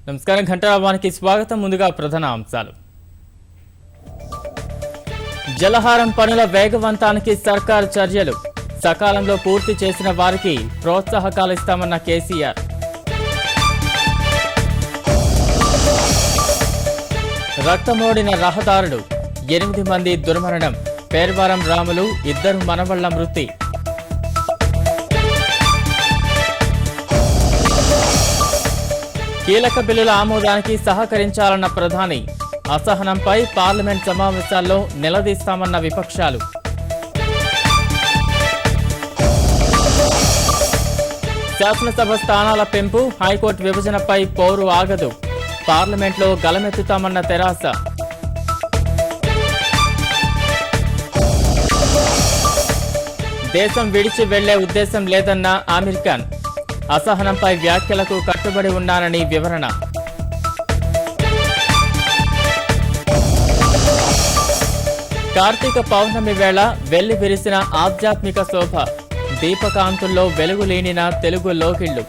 నమస్కారం. ఘంటారావానికి స్వాగతం. ముందుగా ప్రధాన అంశాలు. జలహారం పనుల వేగవంతానికి సర్కారు చర్యలు. సకాలంలో పూర్తి చేసిన వారికి ప్రోత్సాహకాలు ఇస్తామన్న కేసీఆర్. రక్తమోడిన రహదారులు, 8 మంది దుర్మరణం. పేర్వారం రాములు, 2 మనవళ్ల మృతి. కీలక బిల్లుల ఆమోదానికి సహకరించాలన్న ప్రధాని. అసహనంపై పార్లమెంట్ సమావేశాల్లో నిలదీస్తామన్న విపక్షాలు. శాసనసభ స్థానాల పెంపు, హైకోర్టు విభజనపై పోరు ఆగదు. పార్లమెంట్లో గలమెత్తుతామన్న తెరాస. దేశం విడిచి వెళ్లే ఉద్దేశం లేదన్న ఆమిర్ ఖాన్. అసహనంపై వ్యాఖ్యలకు కట్టుబడి ఉన్నానని వివరణ. కార్తీక పౌర్ణమి వేళ వెల్లి విరిసిన ఆధ్యాత్మిక శోభ. దీపకాంతుల్లో వెలుగులీనిన తెలుగు లోకిళ్లు.